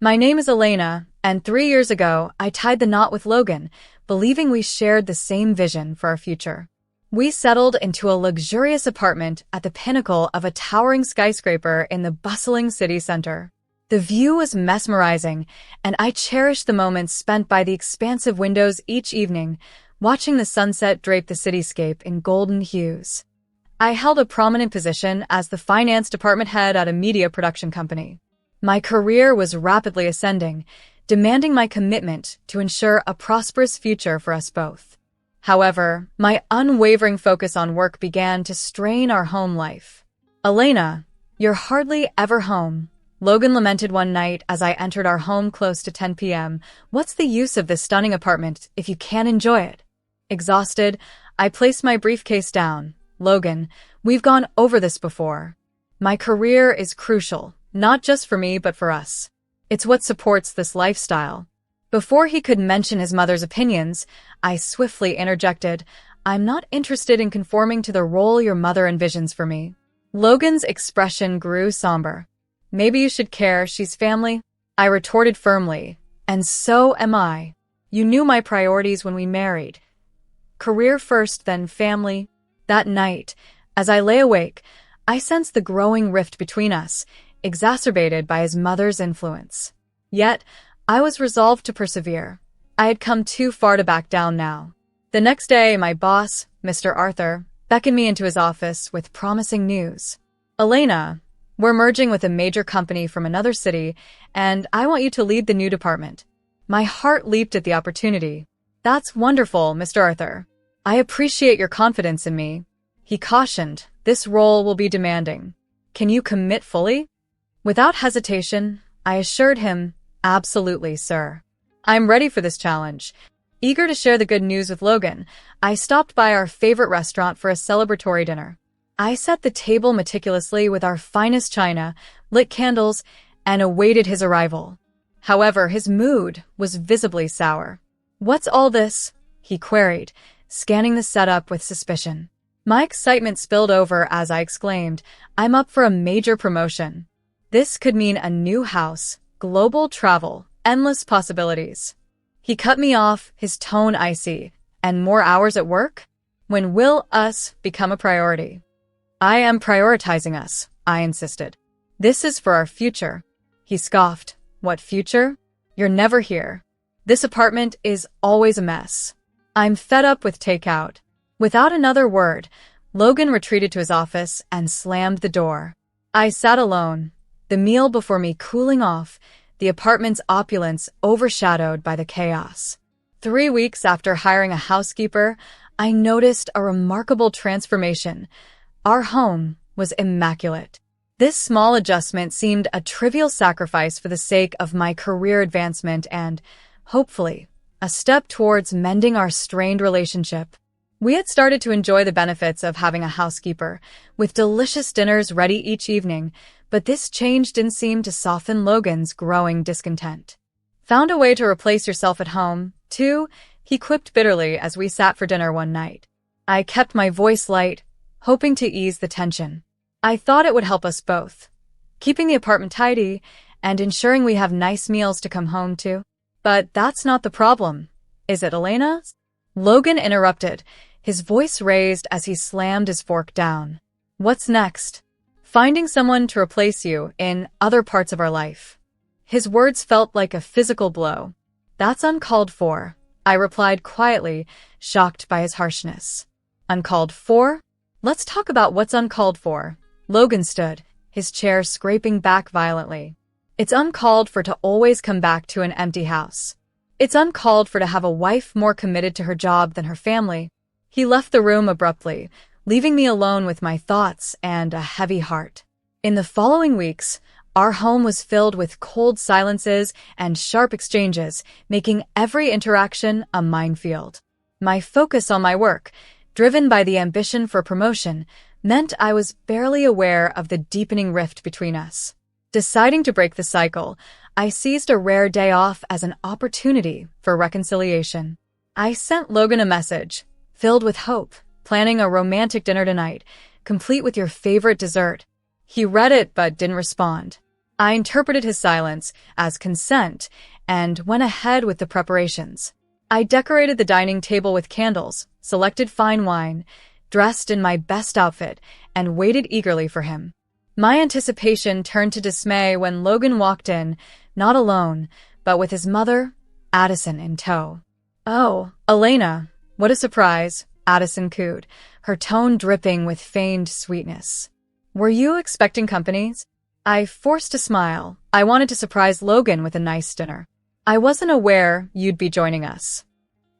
My name is Elena, and 3 years ago, I tied the knot with Logan, believing we shared the same vision for our future. We settled into a luxurious apartment at the pinnacle of a towering skyscraper in the bustling city center. The view was mesmerizing, and I cherished the moments spent by the expansive windows each evening, watching the sunset drape the cityscape in golden hues. I held a prominent position as the finance department head at a media production company. My career was rapidly ascending, demanding my commitment to ensure a prosperous future for us both. However, my unwavering focus on work began to strain our home life. "Elena, you're hardly ever home," Logan lamented one night as I entered our home close to 10 p.m. "What's the use of this stunning apartment if you can't enjoy it?" Exhausted, I placed my briefcase down. "Logan, we've gone over this before. My career is crucial, not just for me but for us. It's what supports this lifestyle." Before he could mention his mother's opinions, I swiftly interjected, "I'm not interested in conforming to the role your mother envisions for me." Logan's expression grew somber. "Maybe you should care, she's family," I retorted firmly. "And so am I. You knew my priorities when we married. Career first, then family." That night, as I lay awake, I sensed the growing rift between us, exacerbated by his mother's influence. Yet, I was resolved to persevere. I had come too far to back down now. The next day, my boss, Mr. Arthur, beckoned me into his office with promising news. "Elena, we're merging with a major company from another city, and I want you to lead the new department." My heart leaped at the opportunity. "That's wonderful, Mr. Arthur. I appreciate your confidence in me." He cautioned, "This role will be demanding. Can you commit fully?" Without hesitation, I assured him, "Absolutely, sir. I'm ready for this challenge." Eager to share the good news with Logan, I stopped by our favorite restaurant for a celebratory dinner. I set the table meticulously with our finest china, lit candles, and awaited his arrival. However, his mood was visibly sour. "What's all this?" he queried, scanning the setup with suspicion. My excitement spilled over as I exclaimed, "I'm up for a major promotion. This could mean a new house, global travel, endless possibilities." He cut me off, his tone icy. "And more hours at work? When will us become a priority?" "I am prioritizing us," I insisted. "This is for our future." He scoffed. "What future? You're never here. This apartment is always a mess. I'm fed up with takeout." Without another word, Logan retreated to his office and slammed the door. I sat alone, the meal before me cooling off, the apartment's opulence overshadowed by the chaos. 3 weeks after hiring a housekeeper, I noticed a remarkable transformation. Our home was immaculate. This small adjustment seemed a trivial sacrifice for the sake of my career advancement and, hopefully, a step towards mending our strained relationship. We had started to enjoy the benefits of having a housekeeper, with delicious dinners ready each evening, but this change didn't seem to soften Logan's growing discontent. "Found a way to replace yourself at home, too?" he quipped bitterly as we sat for dinner one night. I kept my voice light, hoping to ease the tension. I thought it would help us both, keeping the apartment tidy and ensuring we have nice meals to come home to. "But that's not the problem, is it, Elena?" Logan interrupted, his voice raised as he slammed his fork down. "What's next? Finding someone to replace you in other parts of our life." His words felt like a physical blow. "That's uncalled for," I replied quietly, shocked by his harshness. "Uncalled for? Let's talk about what's uncalled for." Logan stood, his chair scraping back violently. "It's uncalled for to always come back to an empty house. It's uncalled for to have a wife more committed to her job than her family." He left the room abruptly, leaving me alone with my thoughts and a heavy heart. In the following weeks, our home was filled with cold silences and sharp exchanges, making every interaction a minefield. My focus on my work, driven by the ambition for promotion, meant I was barely aware of the deepening rift between us. Deciding to break the cycle, I seized a rare day off as an opportunity for reconciliation. I sent Logan a message, filled with hope, planning a romantic dinner tonight, complete with your favorite dessert. He read it but didn't respond. I interpreted his silence as consent and went ahead with the preparations. I decorated the dining table with candles, selected fine wine, dressed in my best outfit, and waited eagerly for him. My anticipation turned to dismay when Logan walked in, not alone, but with his mother, Addison, in tow. "Oh, Elena, what a surprise," Addison cooed, her tone dripping with feigned sweetness. "Were you expecting company?" I forced a smile. I wanted to surprise Logan with a nice dinner. "I wasn't aware you'd be joining us."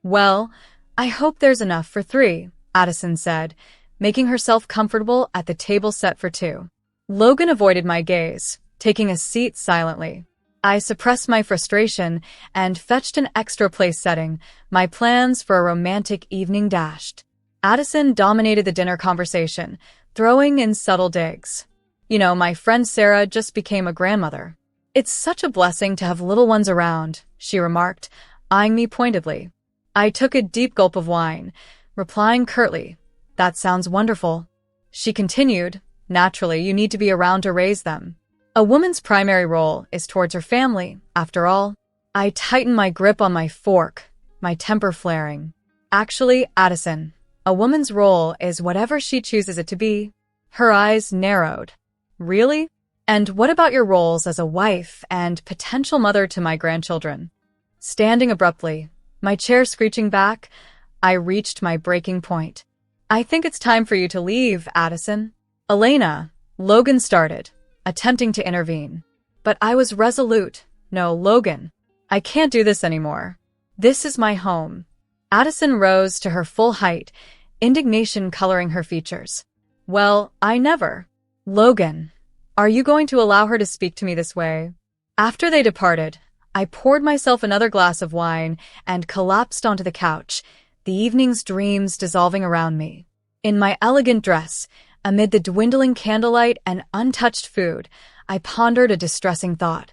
"Well, I hope there's enough for 3, Addison said, making herself comfortable at the table set for 2. Logan avoided my gaze, taking a seat silently. I suppressed my frustration and fetched an extra place setting, my plans for a romantic evening dashed. Addison dominated the dinner conversation, throwing in subtle digs. "You know, my friend Sarah just became a grandmother. It's such a blessing to have little ones around," she remarked, eyeing me pointedly. I took a deep gulp of wine, replying curtly, "That sounds wonderful." She continued, "Naturally, you need to be around to raise them. A woman's primary role is towards her family, after all." I tightened my grip on my fork, my temper flaring. "Actually, Addison, a woman's role is whatever she chooses it to be." Her eyes narrowed. "Really? And what about your roles as a wife and potential mother to my grandchildren?" Standing abruptly, my chair screeching back, I reached my breaking point. "I think it's time for you to leave, Addison." "Elena," Logan started, attempting to intervene. But I was resolute. "No, Logan, I can't do this anymore. This is my home." Addison rose to her full height, indignation coloring her features. "Well, I never." "Logan, are you going to allow her to speak to me this way?" After they departed, I poured myself another glass of wine and collapsed onto the couch, the evening's dreams dissolving around me. In my elegant dress, amid the dwindling candlelight and untouched food, I pondered a distressing thought.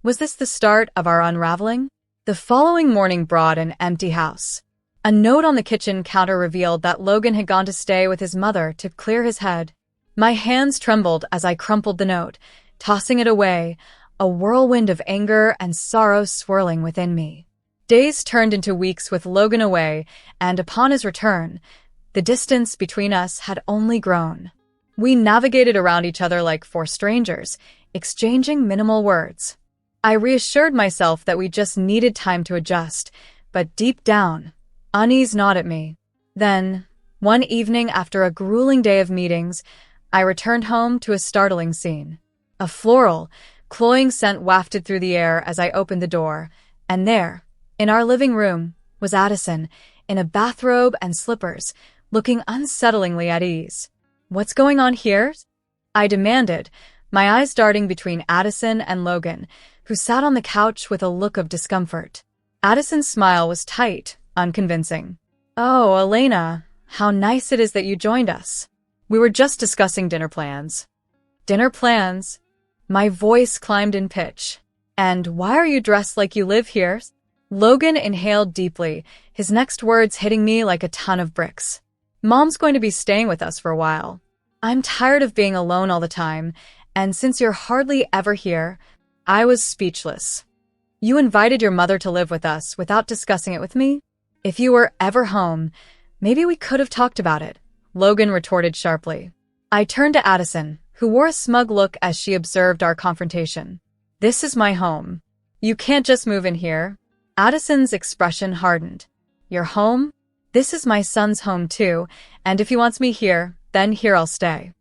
Was this the start of our unraveling? The following morning brought an empty house. A note on the kitchen counter revealed that Logan had gone to stay with his mother to clear his head. My hands trembled as I crumpled the note, tossing it away, a whirlwind of anger and sorrow swirling within me. Days turned into weeks with Logan away, and upon his return, the distance between us had only grown. We navigated around each other like 4 strangers, exchanging minimal words. I reassured myself that we just needed time to adjust, but deep down, unease gnawed at me. Then, one evening after a grueling day of meetings, I returned home to a startling scene. A floral, cloying scent wafted through the air as I opened the door, and there, in our living room, was Addison, in a bathrobe and slippers, looking unsettlingly at ease. "What's going on here?" I demanded, my eyes darting between Addison and Logan, who sat on the couch with a look of discomfort. Addison's smile was tight, unconvincing. "Oh, Elena, how nice it is that you joined us. We were just discussing dinner plans." "Dinner plans?" My voice climbed in pitch. "And why are you dressed like you live here?" Logan inhaled deeply, his next words hitting me like a ton of bricks. "Mom's going to be staying with us for a while. I'm tired of being alone all the time, and since you're hardly ever here," I was speechless. "You invited your mother to live with us without discussing it with me? If you were ever home, maybe we could have talked about it," Logan retorted sharply. I turned to Addison, who wore a smug look as she observed our confrontation. "This is my home. You can't just move in here." Addison's expression hardened. "Your home? This is my son's home too, and if he wants me here, then here I'll stay."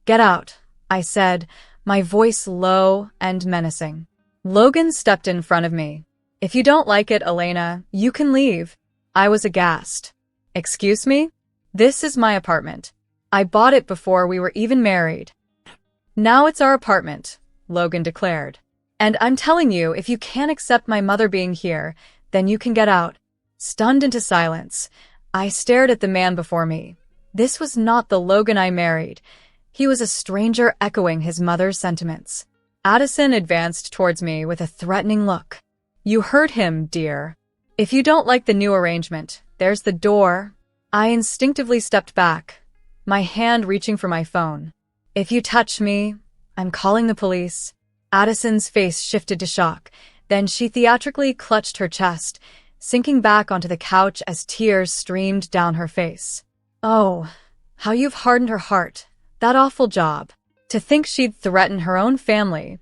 "Get out," I said, my voice low and menacing. Logan stepped in front of me. "If you don't like it, Elena, you can leave." I was aghast. "Excuse me? This is my apartment. I bought it before we were even married." "Now it's our apartment," Logan declared. "And I'm telling you, if you can't accept my mother being here, then you can get out." Stunned into silence, I stared at the man before me. This was not the Logan I married. He was a stranger echoing his mother's sentiments. Addison advanced towards me with a threatening look. "You heard him, dear. If you don't like the new arrangement, there's the door." I instinctively stepped back, my hand reaching for my phone. "If you touch me, I'm calling the police." Addison's face shifted to shock. Then she theatrically clutched her chest, sinking back onto the couch as tears streamed down her face. Oh, how you've hardened her heart. That awful job. To think she'd threaten her own family.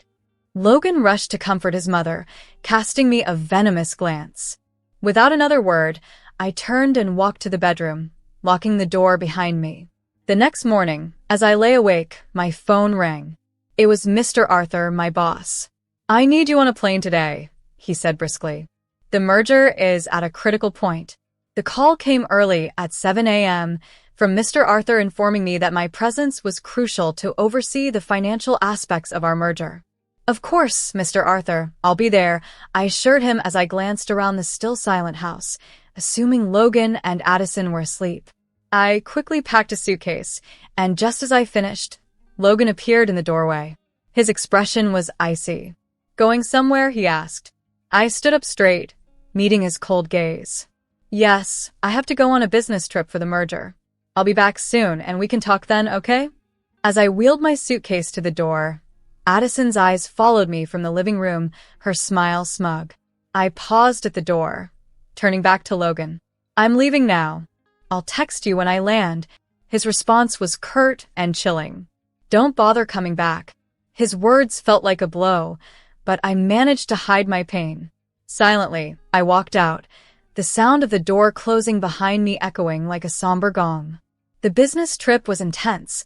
Logan rushed to comfort his mother, casting me a venomous glance. Without another word, I turned and walked to the bedroom, locking the door behind me. The next morning, as I lay awake, my phone rang. It was Mr. Arthur, my boss. "I need you on a plane today," he said briskly. "The merger is at a critical point." The call came early at 7 a.m. from Mr. Arthur informing me that my presence was crucial to oversee the financial aspects of our merger. "Of course, Mr. Arthur, I'll be there," I assured him as I glanced around the still silent house, assuming Logan and Addison were asleep. I quickly packed a suitcase, and just as I finished, Logan appeared in the doorway. His expression was icy. "Going somewhere?" he asked. I stood up straight, meeting his cold gaze. "Yes, I have to go on a business trip for the merger. I'll be back soon, and we can talk then, okay?" As I wheeled my suitcase to the door, Addison's eyes followed me from the living room, her smile smug. I paused at the door, turning back to Logan. "I'm leaving now. I'll text you when I land." His response was curt and chilling. "Don't bother coming back." His words felt like a blow, but I managed to hide my pain. Silently, I walked out, the sound of the door closing behind me echoing like a somber gong. The business trip was intense,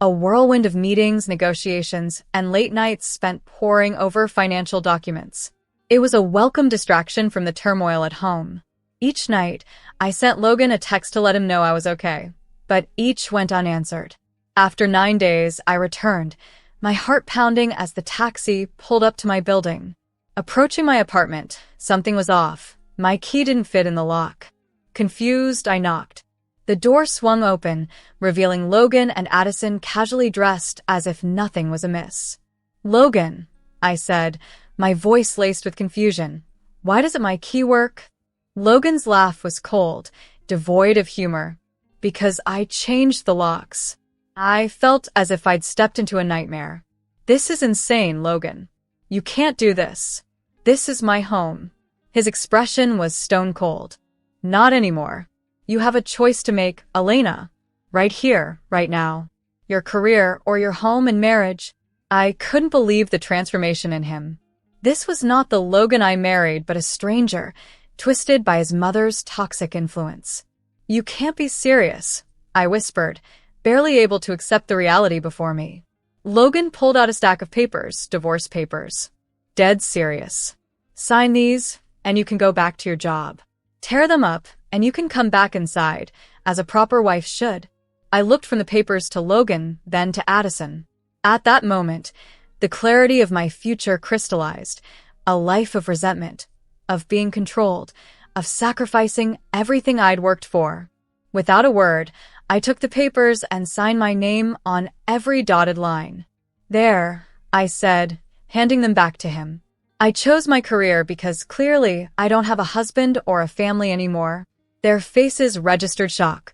a whirlwind of meetings, negotiations, and late nights spent poring over financial documents. It was a welcome distraction from the turmoil at home. Each night, I sent Logan a text to let him know I was okay, but each went unanswered. After 9 days, I returned, my heart pounding as the taxi pulled up to my building. Approaching my apartment, something was off. My key didn't fit in the lock. Confused, I knocked. The door swung open, revealing Logan and Addison casually dressed as if nothing was amiss. "Logan," I said, my voice laced with confusion. "Why doesn't my key work?" Logan's laugh was cold, devoid of humor. "Because I changed the locks." I felt as if I'd stepped into a nightmare. "This is insane, Logan. You can't do this. This is my home." His expression was stone cold. "Not anymore. You have a choice to make, Elena. Right here, right now. Your career or your home and marriage." I couldn't believe the transformation in him. This was not the Logan I married, but a stranger, twisted by his mother's toxic influence. "You can't be serious," I whispered, barely able to accept the reality before me. Logan pulled out a stack of papers, divorce papers. "Dead serious. Sign these, and you can go back to your job. Tear them up, and you can come back inside, as a proper wife should." I looked from the papers to Logan, then to Addison. At that moment, the clarity of my future crystallized, a life of resentment, of being controlled, of sacrificing everything I'd worked for. Without a word, I took the papers and signed my name on every dotted line. "There," I said, handing them back to him. "I chose my career because clearly I don't have a husband or a family anymore." Their faces registered shock,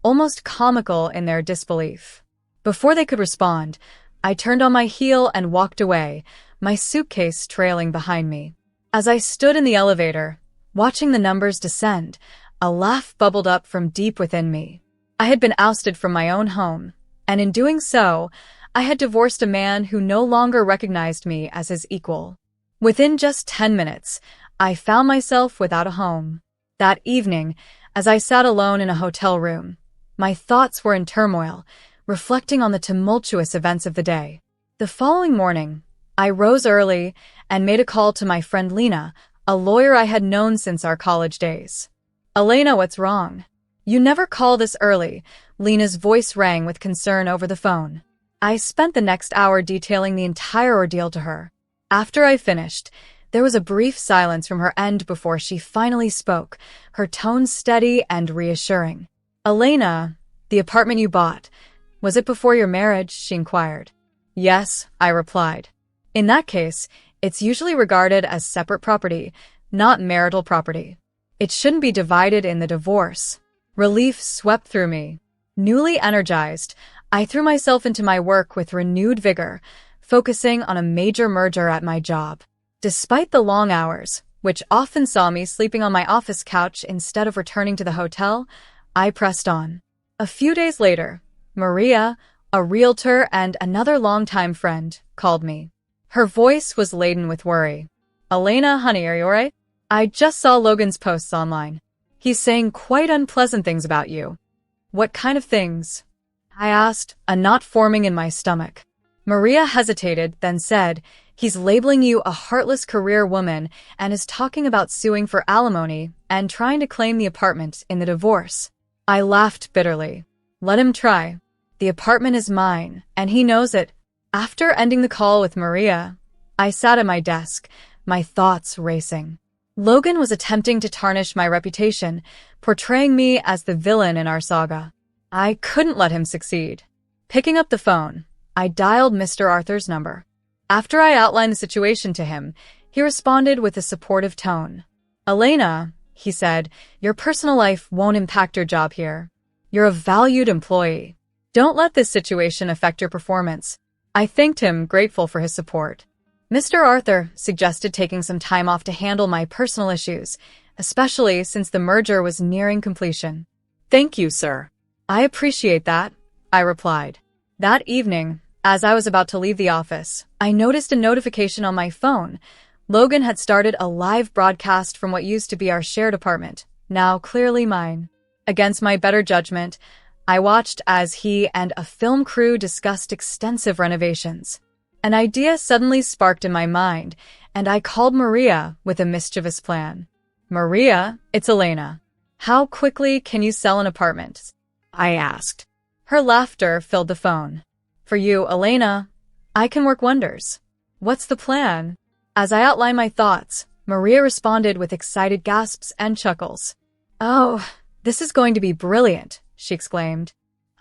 almost comical in their disbelief. Before they could respond, I turned on my heel and walked away, my suitcase trailing behind me. As I stood in the elevator, watching the numbers descend, a laugh bubbled up from deep within me. I had been ousted from my own home, and in doing so, I had divorced a man who no longer recognized me as his equal. Within just 10 minutes, I found myself without a home. That evening, as I sat alone in a hotel room, my thoughts were in turmoil, reflecting on the tumultuous events of the day. The following morning, I rose early and made a call to my friend Lena, a lawyer I had known since our college days. "Elena, what's wrong?" "You never call this early," Lena's voice rang with concern over the phone. I spent the next hour detailing the entire ordeal to her. After I finished, there was a brief silence from her end before she finally spoke, her tone steady and reassuring. "Elena, the apartment you bought, was it before your marriage?" she inquired. "Yes," I replied. "In that case, it's usually regarded as separate property, not marital property. It shouldn't be divided in the divorce." Relief swept through me. Newly energized, I threw myself into my work with renewed vigor, focusing on a major merger at my job. Despite the long hours, which often saw me sleeping on my office couch instead of returning to the hotel, I pressed on. A few days later, Maria, a realtor and another longtime friend, called me. Her voice was laden with worry. "Elena, honey, are you alright? I just saw Logan's posts online. He's saying quite unpleasant things about you." "What kind of things?" I asked, a knot forming in my stomach. Maria hesitated, then said, "He's labeling you a heartless career woman and is talking about suing for alimony and trying to claim the apartment in the divorce." I laughed bitterly. "Let him try. The apartment is mine, and he knows it." After ending the call with Maria, I sat at my desk, my thoughts racing. Logan was attempting to tarnish my reputation, portraying me as the villain in our saga. I couldn't let him succeed. Picking up the phone, I dialed Mr. Arthur's number. After I outlined the situation to him, he responded with a supportive tone. "Elena," he said, "your personal life won't impact your job here. You're a valued employee. Don't let this situation affect your performance." I thanked him, grateful for his support. Mr. Arthur suggested taking some time off to handle my personal issues, especially since the merger was nearing completion. "Thank you, sir. I appreciate that," I replied. That evening, as I was about to leave the office, I noticed a notification on my phone. Logan had started a live broadcast from what used to be our shared apartment, now clearly mine. Against my better judgment, I watched as he and a film crew discussed extensive renovations. An idea suddenly sparked in my mind, and I called Maria with a mischievous plan. "Maria, it's Elena. How quickly can you sell an apartment?" I asked. Her laughter filled the phone. "For you, Elena, I can work wonders. What's the plan?" As I outlined my thoughts, Maria responded with excited gasps and chuckles. "Oh, this is going to be brilliant," she exclaimed.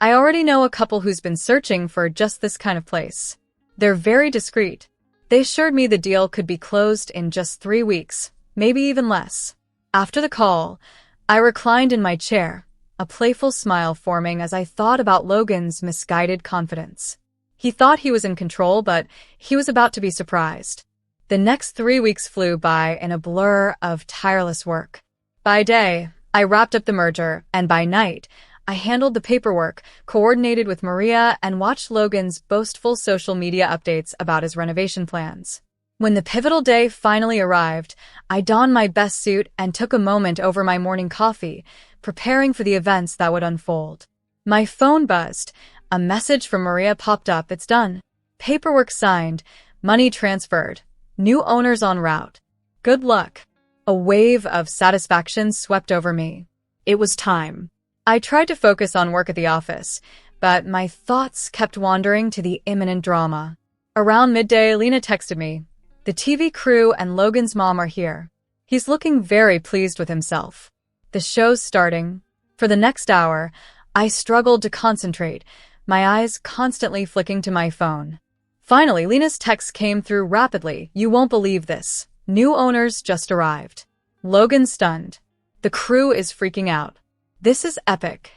"I already know a couple who's been searching for just this kind of place. They're very discreet. They assured me the deal could be closed in just 3 weeks, maybe even less." After the call, I reclined in my chair, a playful smile forming as I thought about Logan's misguided confidence. He thought he was in control, but he was about to be surprised. The next 3 weeks flew by in a blur of tireless work. By day, I wrapped up the merger, and by night, I handled the paperwork, coordinated with Maria, and watched Logan's boastful social media updates about his renovation plans. When the pivotal day finally arrived, I donned my best suit and took a moment over my morning coffee, preparing for the events that would unfold. My phone buzzed. A message from Maria popped up. "It's done. Paperwork signed. Money transferred. New owners en route. Good luck." A wave of satisfaction swept over me. It was time. I tried to focus on work at the office, but my thoughts kept wandering to the imminent drama. Around midday, Lena texted me. "The TV crew and Logan's mom are here. He's looking very pleased with himself. The show's starting." For the next hour, I struggled to concentrate, my eyes constantly flicking to my phone. Finally, Lena's text came through rapidly. "You won't believe this. New owners just arrived. Logan's stunned. The crew is freaking out. This is epic."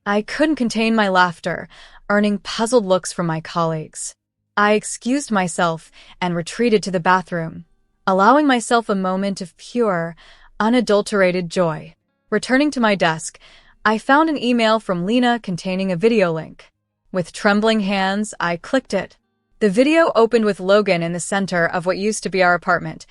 I couldn't contain my laughter, earning puzzled looks from my colleagues. I excused myself and retreated to the bathroom, allowing myself a moment of pure, unadulterated joy. Returning to my desk, I found an email from Lena containing a video link. With trembling hands, I clicked it. The video opened with Logan in the center of what used to be our apartment,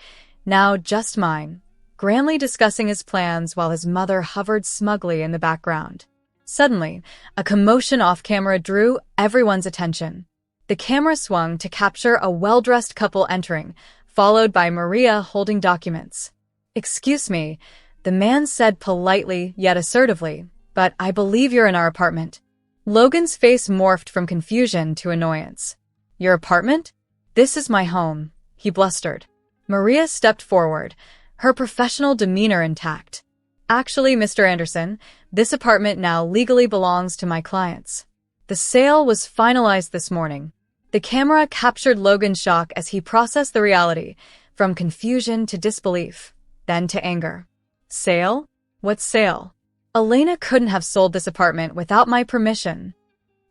now just mine, grandly discussing his plans while his mother hovered smugly in the background. Suddenly, a commotion off-camera drew everyone's attention. The camera swung to capture a well-dressed couple entering, followed by Maria holding documents. "Excuse me," the man said politely yet assertively, "but I believe you're in our apartment." Logan's face morphed from confusion to annoyance. "Your apartment? This is my home," he blustered. Maria stepped forward, her professional demeanor intact. "Actually, Mr. Anderson, this apartment now legally belongs to my clients. The sale was finalized this morning." The camera captured Logan's shock as he processed the reality, from confusion to disbelief, then to anger. "Sale? What sale? Elena couldn't have sold this apartment without my permission."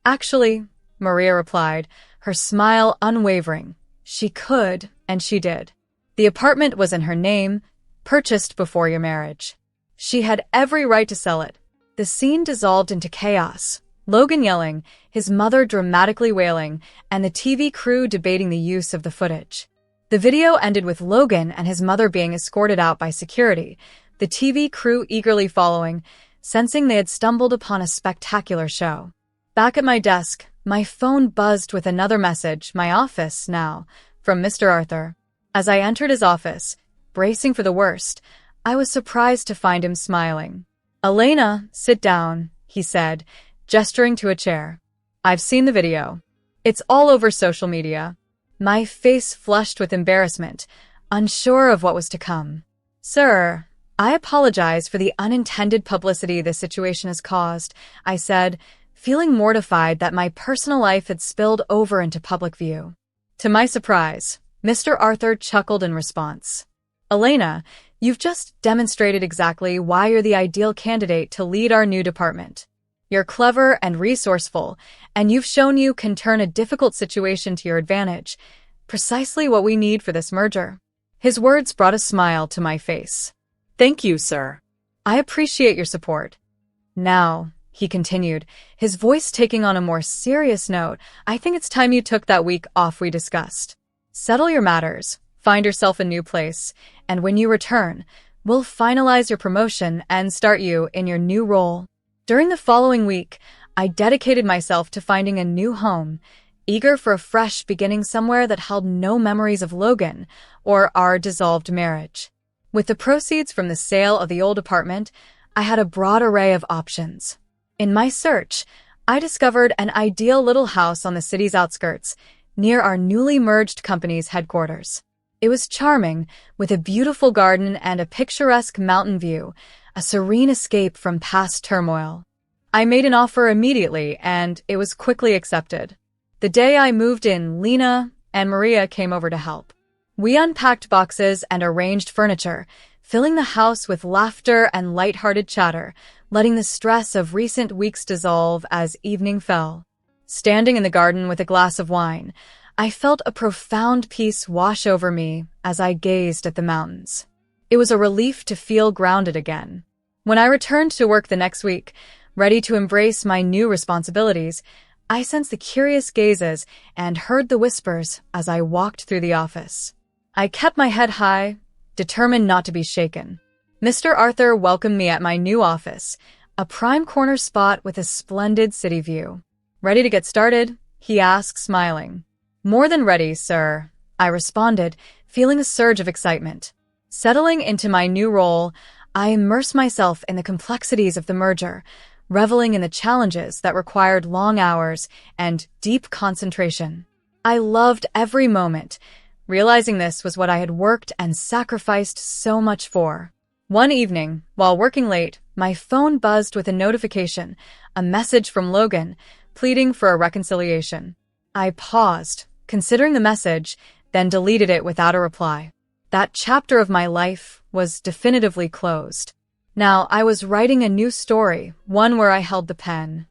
"Actually," Maria replied, her smile unwavering. She could, and she did. The apartment was in her name, purchased before your marriage. She had every right to sell it. The scene dissolved into chaos. Logan yelling, his mother dramatically wailing, and the TV crew debating the use of the footage. The video ended with Logan and his mother being escorted out by security, the TV crew eagerly following, sensing they had stumbled upon a spectacular show. Back at my desk, my phone buzzed with another message, my office now, from Mr. Arthur. As I entered his office, bracing for the worst, I was surprised to find him smiling. "Elena, sit down," he said, gesturing to a chair. "I've seen the video. It's all over social media." My face flushed with embarrassment, unsure of what was to come. "Sir, I apologize for the unintended publicity this situation has caused," I said, feeling mortified that my personal life had spilled over into public view. To my surprise, Mr. Arthur chuckled in response. "Elena, you've just demonstrated exactly why you're the ideal candidate to lead our new department. You're clever and resourceful, and you've shown you can turn a difficult situation to your advantage, precisely what we need for this merger." His words brought a smile to my face. "Thank you, sir. I appreciate your support. Now," he continued, his voice taking on a more serious note, "I think it's time you took that week off we discussed. Settle your matters, find yourself a new place, and when you return, we'll finalize your promotion and start you in your new role." During the following week, I dedicated myself to finding a new home, eager for a fresh beginning somewhere that held no memories of Logan or our dissolved marriage. With the proceeds from the sale of the old apartment, I had a broad array of options. In my search, I discovered an ideal little house on the city's outskirts, near our newly merged company's headquarters. It was charming, with a beautiful garden and a picturesque mountain view, a serene escape from past turmoil. I made an offer immediately, and it was quickly accepted. The day I moved in, Lena and Maria came over to help. We unpacked boxes and arranged furniture, filling the house with laughter and light-hearted chatter, letting the stress of recent weeks dissolve as evening fell. Standing in the garden with a glass of wine, I felt a profound peace wash over me as I gazed at the mountains. It was a relief to feel grounded again. When I returned to work the next week, ready to embrace my new responsibilities, I sensed the curious gazes and heard the whispers as I walked through the office. I kept my head high, determined not to be shaken. Mr. Arthur welcomed me at my new office, a prime corner spot with a splendid city view. "Ready to get started?" he asked, smiling. "More than ready, sir," I responded, feeling a surge of excitement. Settling into my new role, I immersed myself in the complexities of the merger, reveling in the challenges that required long hours and deep concentration. I loved every moment, realizing this was what I had worked and sacrificed so much for. One evening, while working late, my phone buzzed with a notification, a message from Logan, pleading for a reconciliation. I paused, considering the message, then deleted it without a reply. That chapter of my life was definitively closed. Now I was writing a new story, one where I held the pen,